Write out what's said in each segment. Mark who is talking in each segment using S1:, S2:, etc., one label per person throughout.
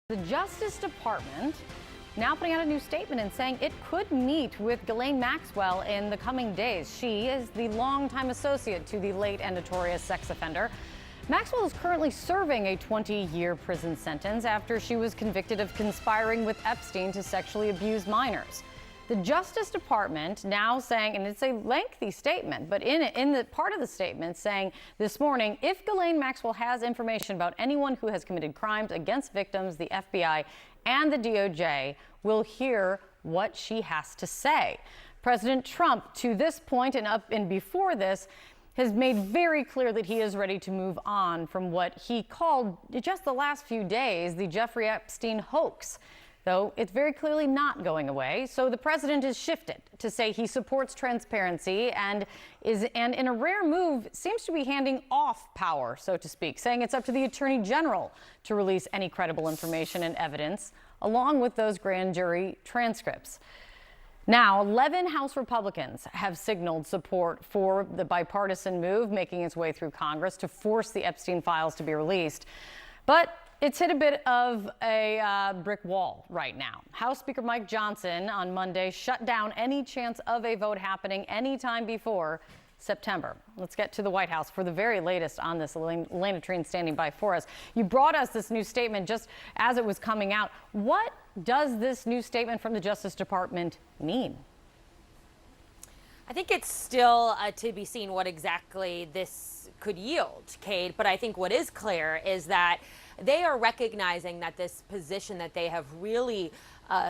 S1: The Justice Department now putting out a new statement and saying it could meet with Ghislaine Maxwell in the coming days. She is the longtime associate to the late and notorious sex offender. Maxwell is currently serving a 20-year prison sentence after she was convicted of conspiring with Epstein to sexually abuse minors. The Justice Department now saying, and it's a lengthy statement, but in the part of the statement saying this morning, if Ghislaine Maxwell has information about anyone who has committed crimes against victims, the FBI and the DOJ will hear what she has to say. President Trump, to this point and before this, has made very clear that he is ready to move on from what he called just the last few days the Jeffrey Epstein hoax. Though it's very clearly not going away. So the president has shifted to say he supports transparency and in a rare move seems to be handing off power, so to speak, saying it's up to the Attorney General to release any credible information and evidence, along with those grand jury transcripts. Now, 11 House Republicans have signaled support for the bipartisan move making its way through Congress to force the Epstein files to be released. But it's hit a bit of a brick wall right now. House Speaker Mike Johnson on Monday shut down any chance of a vote happening anytime before September. Let's get to the White House for the very latest on this. Elena Trine standing by for us. You brought us this new statement just as it was coming out. What does this new statement from the Justice Department mean?
S2: I think it's still to be seen what exactly this could yield, Kate. But I think what is clear is that they are recognizing that this position that they have really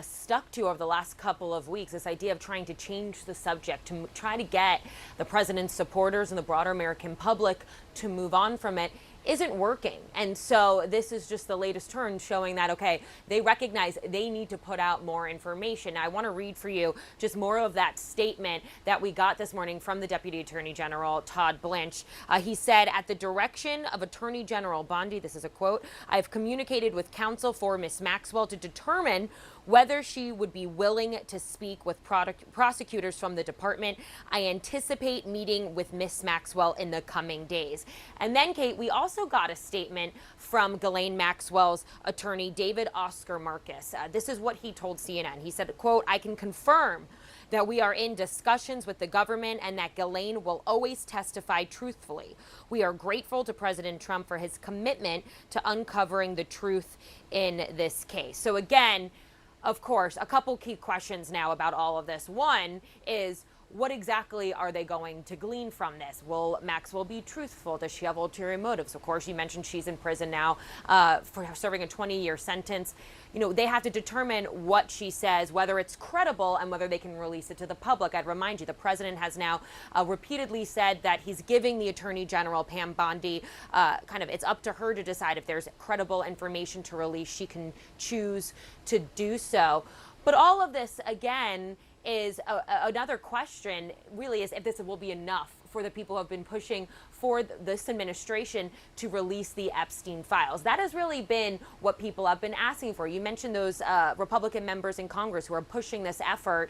S2: stuck to over the last couple of weeks, this idea of trying to change the subject, to try to get the president's supporters and the broader American public to move on from it, isn't working. And so this is just the latest turn showing that, okay, they recognize they need to put out more information. Now, I want to read for you just more of that statement that we got this morning from the Deputy Attorney General, Todd Blanche. He said, at the direction of Attorney General Bondi, this is a quote, "I've communicated with counsel for Ms. Maxwell to determine whether she would be willing to speak with prosecutors from the department. I anticipate meeting with Ms. Maxwell in the coming days." And then, Kate, we also got a statement from Ghislaine Maxwell's attorney, David Oscar Marcus. This is what he told CNN. He said, quote, "I can confirm that we are in discussions with the government and that Ghislaine will always testify truthfully. We are grateful to President Trump for his commitment to uncovering the truth in this case." So again, of course, a couple key questions now about all of this. One is, what exactly are they going to glean from this? Will Maxwell be truthful? Does she have ulterior motives? Of course, you mentioned she's in prison now for serving a 20-year sentence. You know, they have to determine what she says, whether it's credible and whether they can release it to the public. I'd remind you, the president has now repeatedly said that he's giving the Attorney General, Pam Bondi, it's up to her to decide if there's credible information to release. She can choose to do so. But all of this, again, is another question, really, is if this will be enough for the people who have been pushing for this administration to release the Epstein files. That has really been what people have been asking for. You mentioned those Republican members in Congress who are pushing this effort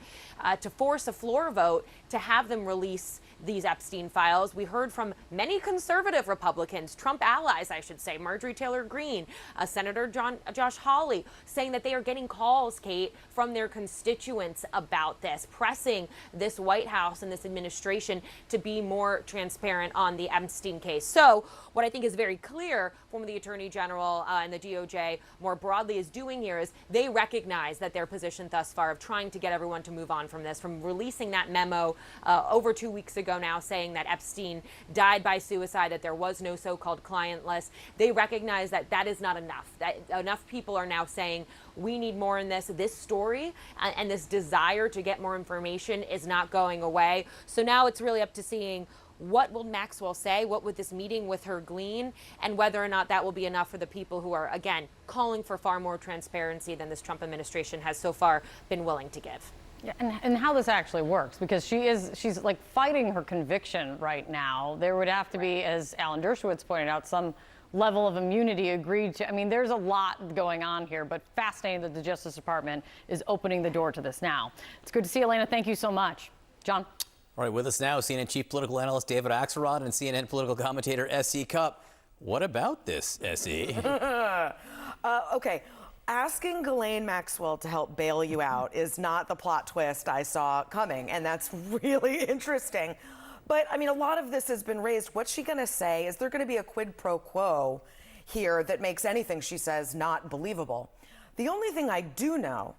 S2: to force a floor vote to have them release these Epstein files. We heard from many conservative Republicans, Trump allies, I should say, Marjorie Taylor Greene, Senator Josh Hawley, saying that they are getting calls, Kate, from their constituents about this, pressing this White House and this administration to be more transparent on the Epstein case. So what I think is very clear from the Attorney General and the DOJ more broadly is doing here is they recognize that their position thus far of trying to get everyone to move on from this, from releasing that memo over 2 weeks ago now saying that Epstein died by suicide, that there was no so-called client list. They recognize that that is not enough, that enough people are now saying we need more in this. This story and this desire to get more information is not going away. So now it's really up to seeing what will Maxwell say, what would this meeting with her glean, and whether or not that will be enough for the people who are, again, calling for far more transparency than this Trump administration has so far been willing to give.
S1: Yeah, and how this actually works, because she's like fighting her conviction right now. There would have to be, as Alan Dershowitz pointed out, some level of immunity agreed to. I mean, there's a lot going on here, but fascinating that the Justice Department is opening the door to this now. It's good to see you, Elena. Thank you so much. John?
S3: All right, with us now, CNN chief political analyst David Axelrod and CNN political commentator S.E. Cupp. What about this, S.E.?
S4: Okay. Asking Ghislaine Maxwell to help bail you out is not the plot twist I saw coming, and that's really interesting. But, I mean, a lot of this has been raised. What's she going to say? Is there going to be a quid pro quo here that makes anything she says not believable? The only thing I do know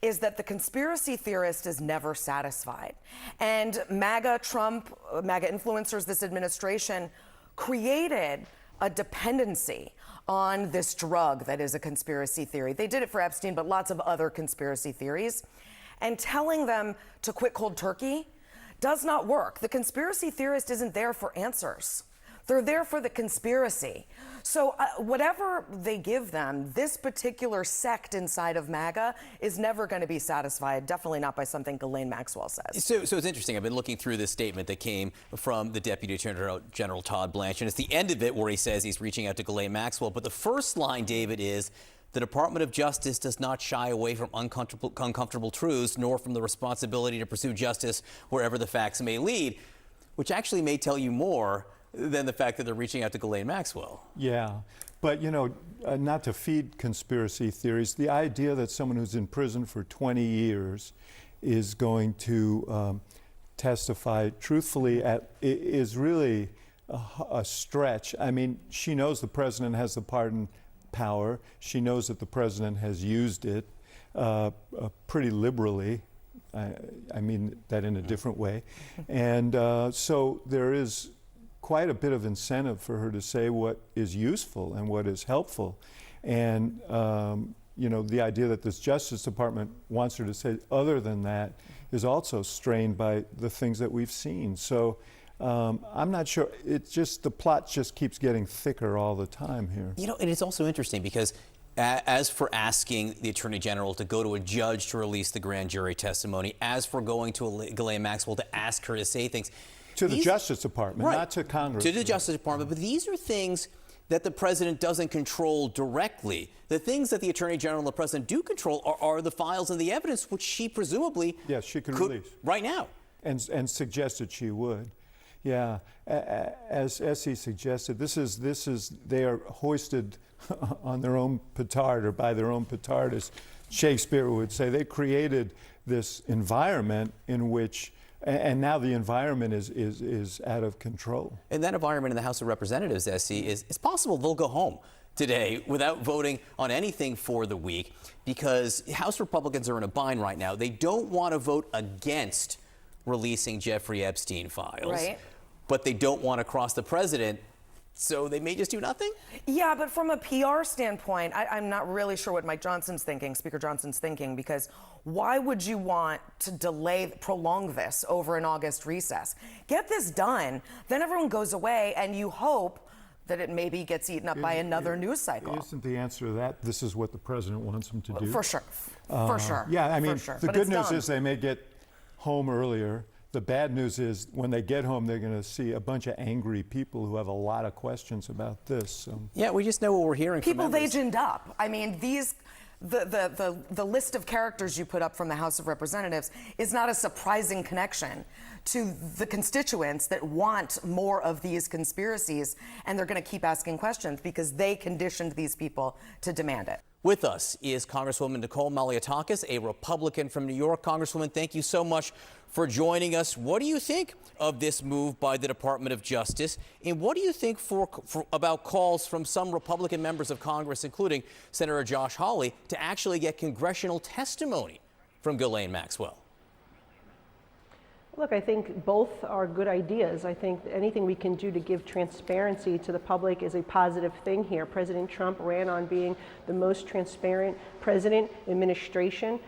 S4: is that the conspiracy theorist is never satisfied. And MAGA influencers, this administration, created a dependency on this drug that is a conspiracy theory. They did it for Epstein, but lots of other conspiracy theories. And telling them to quit cold turkey does not work. The conspiracy theorist isn't there for answers. They're there for the conspiracy. So whatever they give them, this particular sect inside of MAGA is never going to be satisfied, definitely not by something Ghislaine Maxwell says.
S3: So it's interesting. I've been looking through this statement that came from the Deputy Attorney General Todd Blanche, and it's the end of it where he says he's reaching out to Ghislaine Maxwell. But the first line, David, is the Department of Justice does not shy away from uncomfortable truths, nor from the responsibility to pursue justice wherever the facts may lead, which actually may tell you more than the fact that they're reaching out to Ghislaine Maxwell.
S5: Yeah, but you know, not to feed conspiracy theories, the idea that someone who's in prison for 20 years is going to testify truthfully is really a stretch. I mean, she knows the president has the pardon power. She knows that the president has used it pretty liberally. I mean that in a different way. And so there is quite a bit of incentive for her to say what is useful and what is helpful. And you know, the idea that this Justice Department wants her to say other than that is also strained by the things that we've seen. So I'm not sure. It's just the plot just keeps getting thicker all the time here.
S3: You know, and it's also interesting because as for asking the Attorney General to go to a judge to release the grand jury testimony, as for going to Ghislaine Maxwell to ask her to say things.
S5: To the Justice Department,
S3: right,
S5: not to Congress.
S3: To the Justice Department, but these are things that the president doesn't control directly. The things that the Attorney General and the president do control are the files and the evidence, which she presumably
S5: she could release
S3: right now.
S5: And suggested she would. Yeah, as he suggested, this is they are hoisted on their own petard or by their own petard, as Shakespeare would say. They created this environment in which, and now the environment is out of control.
S3: And that environment in the House of Representatives, Essie, it's possible they'll go home today without voting on anything for the week because House Republicans are in a bind right now. They don't want to vote against releasing Jeffrey Epstein files,
S4: right,
S3: but they don't want to cross the president, so they may just do nothing?
S4: Yeah, but from a PR standpoint, I'm not really sure what Mike Johnson's thinking, Speaker Johnson's thinking, because why would you want to prolong this over an August recess? Get this done, then everyone goes away, and you hope that it maybe gets eaten up by another news cycle.
S5: Isn't the answer to that, this is what the president wants him to do?
S4: For sure, for sure.
S5: Yeah, I mean,
S4: sure.
S5: The good news is they may get home earlier. The bad news is when they get home, they're going to see a bunch of angry people who have a lot of questions about this. So.
S3: Yeah, we just know what we're hearing
S4: people
S3: from members.
S4: They ginned up. I mean, the list of characters you put up from the House of Representatives is not a surprising connection to the constituents that want more of these conspiracies, and they're going to keep asking questions because they conditioned these people to demand it.
S3: With us is Congresswoman Nicole Malliotakis, a Republican from New York. Congresswoman, thank you so much for joining us. What do you think of this move by the Department of Justice? And what do you think about calls from some Republican members of Congress, including Senator Josh Hawley, to actually get congressional testimony from Ghislaine Maxwell?
S6: Look, I think both are good ideas. I think anything we can do to give transparency to the public is a positive thing here. President Trump ran on being the most transparent president administration.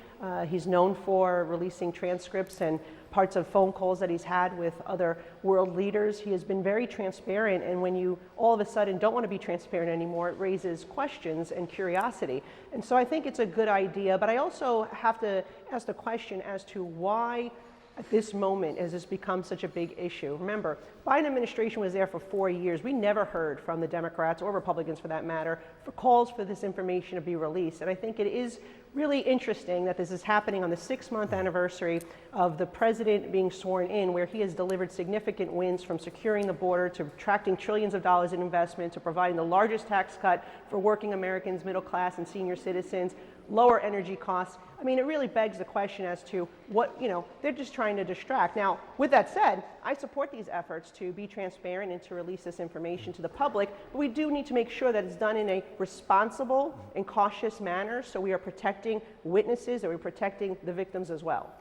S6: He's known for releasing transcripts and parts of phone calls that he's had with other world leaders. He has been very transparent, and when you all of a sudden don't want to be transparent anymore, it raises questions and curiosity. And so I think it's a good idea, but I also have to ask the question as to why at this moment as this becomes such a big issue. Remember, Biden administration was there for 4 years. We never heard from the Democrats or Republicans for that matter for calls for this information to be released. And I think it is really interesting that this is happening on the 6-month anniversary of the president being sworn in, where he has delivered significant wins from securing the border to attracting trillions of dollars in investment to providing the largest tax cut for working Americans, middle class and senior citizens, lower energy costs. I mean, it really begs the question as to what, they're just trying to distract. Now, with that said, I support these efforts to be transparent and to release this information to the public, but we do need to make sure that it's done in a responsible and cautious manner so we are protecting witnesses and we're protecting the victims as well.